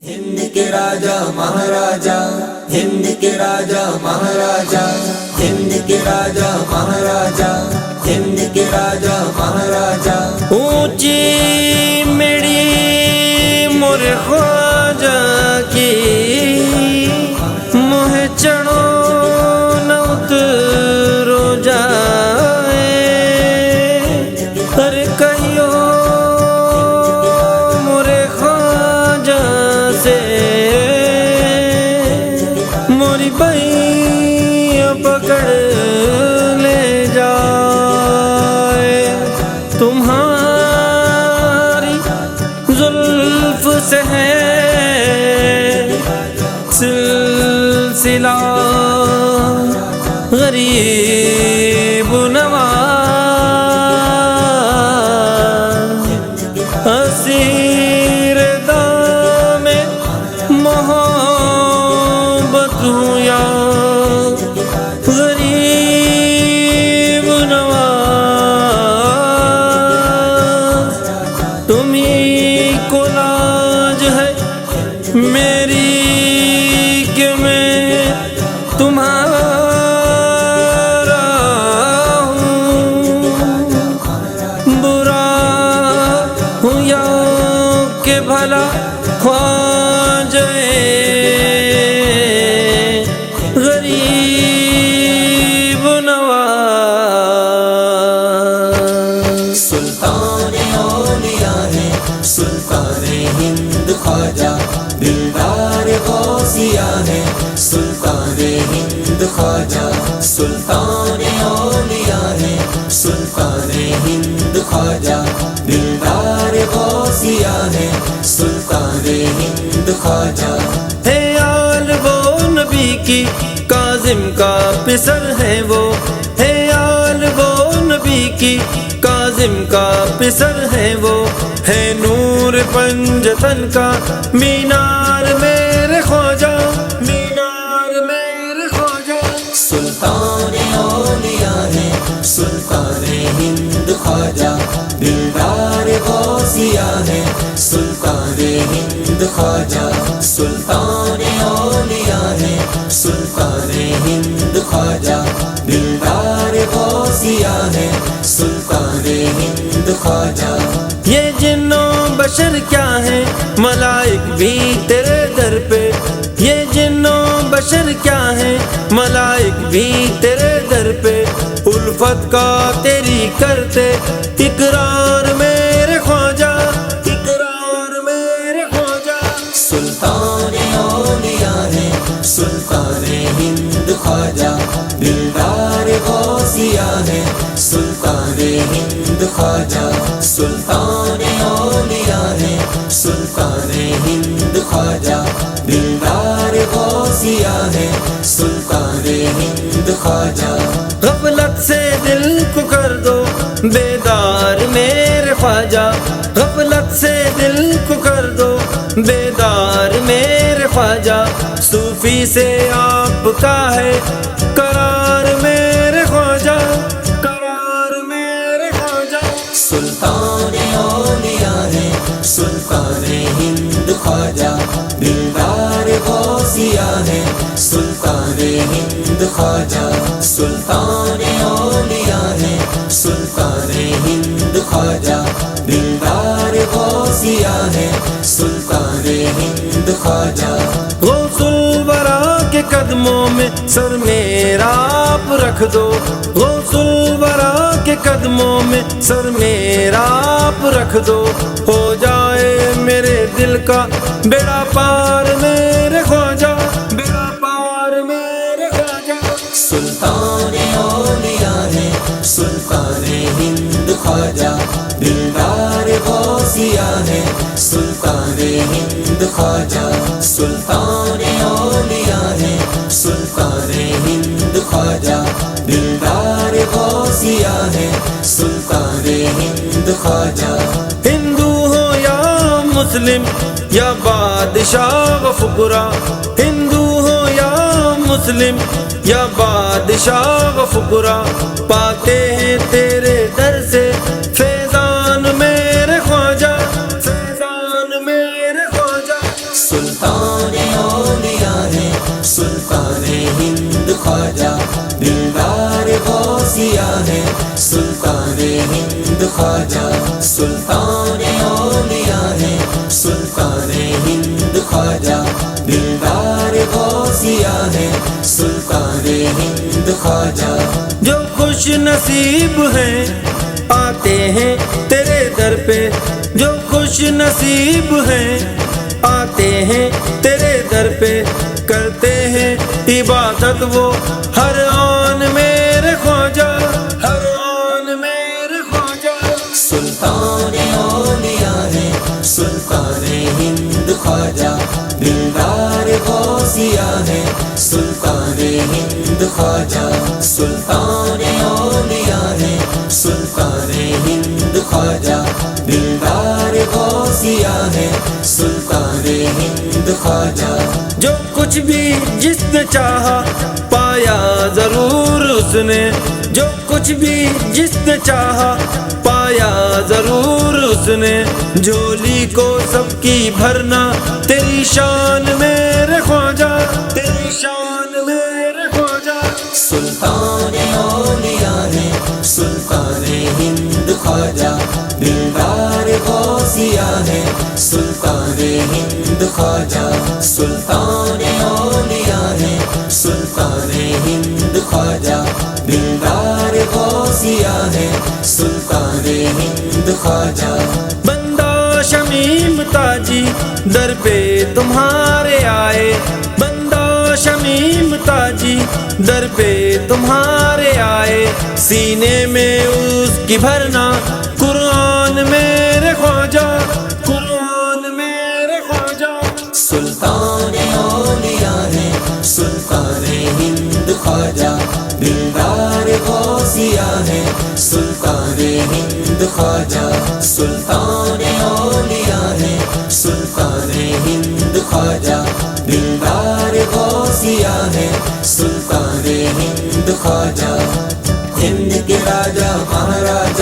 ہند کے راجا مہاراجا، ہند کے راجا مہاراجا، ہند کے راجا مہاراجا، ہند کے راجا مہاراجا۔ اونچی میری مور خواجہ کی موہ چڑھو نہ اترو جائے، ہر کہیو مور خواجہ سے موری بھائی پکڑ لے جائے، تمہاری زلف سے ہے سلسلہ غریب نواز، اسیر دام محبت ہوں یا غریب نواز، تمہیں کو لاج ہے میری کہ میں تمہارا ہوں، برا ہوں یا کہ بھلا خواجہ غریب نواز۔ سلطان اولیاء ہے سلطان ہند خواجہ، دلدار غوثیہ ہے سلطان ہند خواجہ، سلطان اولیاء ہے سلطان ہند خواجہ، دلدار غوثیہ ہے سلطان ہند خواجہ۔ ہے آل وہ نبی کی کاظم کا پسر ہے وہ، ہے آل وہ نبی کی کاظم کا پسر ہے وہ، ہے نور پنجتن کا مینار میرے خواجہ، مینار میرے خواجہ۔ سلطان اولیاء ہے سلطان ہند خواجہ، دلدار غوثیہ ہے سلطان ہند خواجہ، سلطان اولیاء ہے سلطان ہند خواجہ، دلدار غوثیہ ہے سلطان ہند خواجہ۔ یہ جنوں بشر کیا ہے ملائک بھی تیرے در پہ، یہ جنوں بشر کیا ہے ملائک بھی تیرے در پہ، الفت کا تیری کرتے اقرار میرے خواجہ، اقرار میرے خواجہ۔ سلطان اولیاء ہے سلطان ہند خواجہ، دلدار غوثیہ ہے سلطان ہند خواجہ، سلطان اولیاء ہے سلطان ہند خواجہ، دلدار غوثیہ ہے سلطان ہند خواجہ۔ غفلت سے دل کو کر دو بیدار میرے خواجہ، غفلت سے دل کو کر دو بیدار میرے خواجہ، صوفی سے آپ کا ہے قرار میرے خواجہ، قرار میرے خواجہ۔ سلطان اولیاء ہے سلطان ہند خواجہ، دلدار غوثیہ ہے سلطان ہند خواجہ، سلطان اولیاء ہے سلطان ہند خواجہ، دلدار غوثیہ ہے سلطان ہند خواجہ۔ غوث الورا کے قدموں میں سر میرا آپ رکھ دو، غوث الورا کے قدموں میں سر میرا آپ رکھ دو، ہو جائے میرے دل کا بیڑا پار میرے خواجہ، بیڑا پار میرے خواجہ۔ سلطان اولیاء ہے سلطان ہند خواجہ، دلدار غوثیہ ہے سلطان ہند خواجہ، سلطان اولیاء ہے سلطان ہند خواجہ، دلدار غوثیہ ہے سلطان ہند خواجہ۔ ہندو ہو یا مسلم یا بادشاہ و فقراء، ہندو ہو یا مسلم یا بادشاہ و فقراء، پاتے ہیں تیرے در سے فیضان میرے خواجہ، فیضان میرے خواجہ۔ سلطان اولیاء ہے سلطان ہند خواجہ دلدار غوثیہ ہے سلطان ہند خواجہ سلطان اولیاء ہے سلطان ہند خواجہ دلدار غوثیہ ہے سلطان ہند خواجہ جو خوش نصیب ہیں آتے ہیں تیرے در پہ جو خوش نصیب ہیں آتے ہیں تیرے در پہ کرتے ہیں عبادت وہ ہر آن میرے خواجہ ہر آن میرے خواجہ سلطان اولیاء ہے سلطان ہند خواجہ دلدار غوثیہ ہے سلطان ہند خواجہ سلطان اولیاء ہے سلطان ہند خواجہ دلدار غوثیہ ہے سلطان ہند خواجہ جو کچھ بھی جس نے چاہا پایا ضرور اس نے جو کچھ بھی جس نے چاہا پایا ضرور اس نے جھولی کو سب کی بھرنا تیری شان میرے خواجہ تیری شان میرے خواجہ سلطان اولیاء ہے سلطان ہند خواجہ دلدار غوثیہ ہے سلطان ہند خواجہ سلطان اولیاء ہے سلطان ہند خواجہ دلدار غوثیہ ہے سلطان ہند خواجہ بندہ شمیم تاجی در پہ تمہارے آئے بندہ شمیم تاجی در پہ تمہارے آئے سینے میں اس کی بھرنا قرآن میرے خواجہ قرآن میرے خواجہ سلطان اولیاء ہے سلطان ہند خواجہ دلدار غوثیہ ہے سلطان ہند خواجہ سلطان اولیاء ہے سلطان ہند خواجہ دلدار غوثیہ ہے سلطان ہند خواجہ ہند کے راجہ مہاراجہ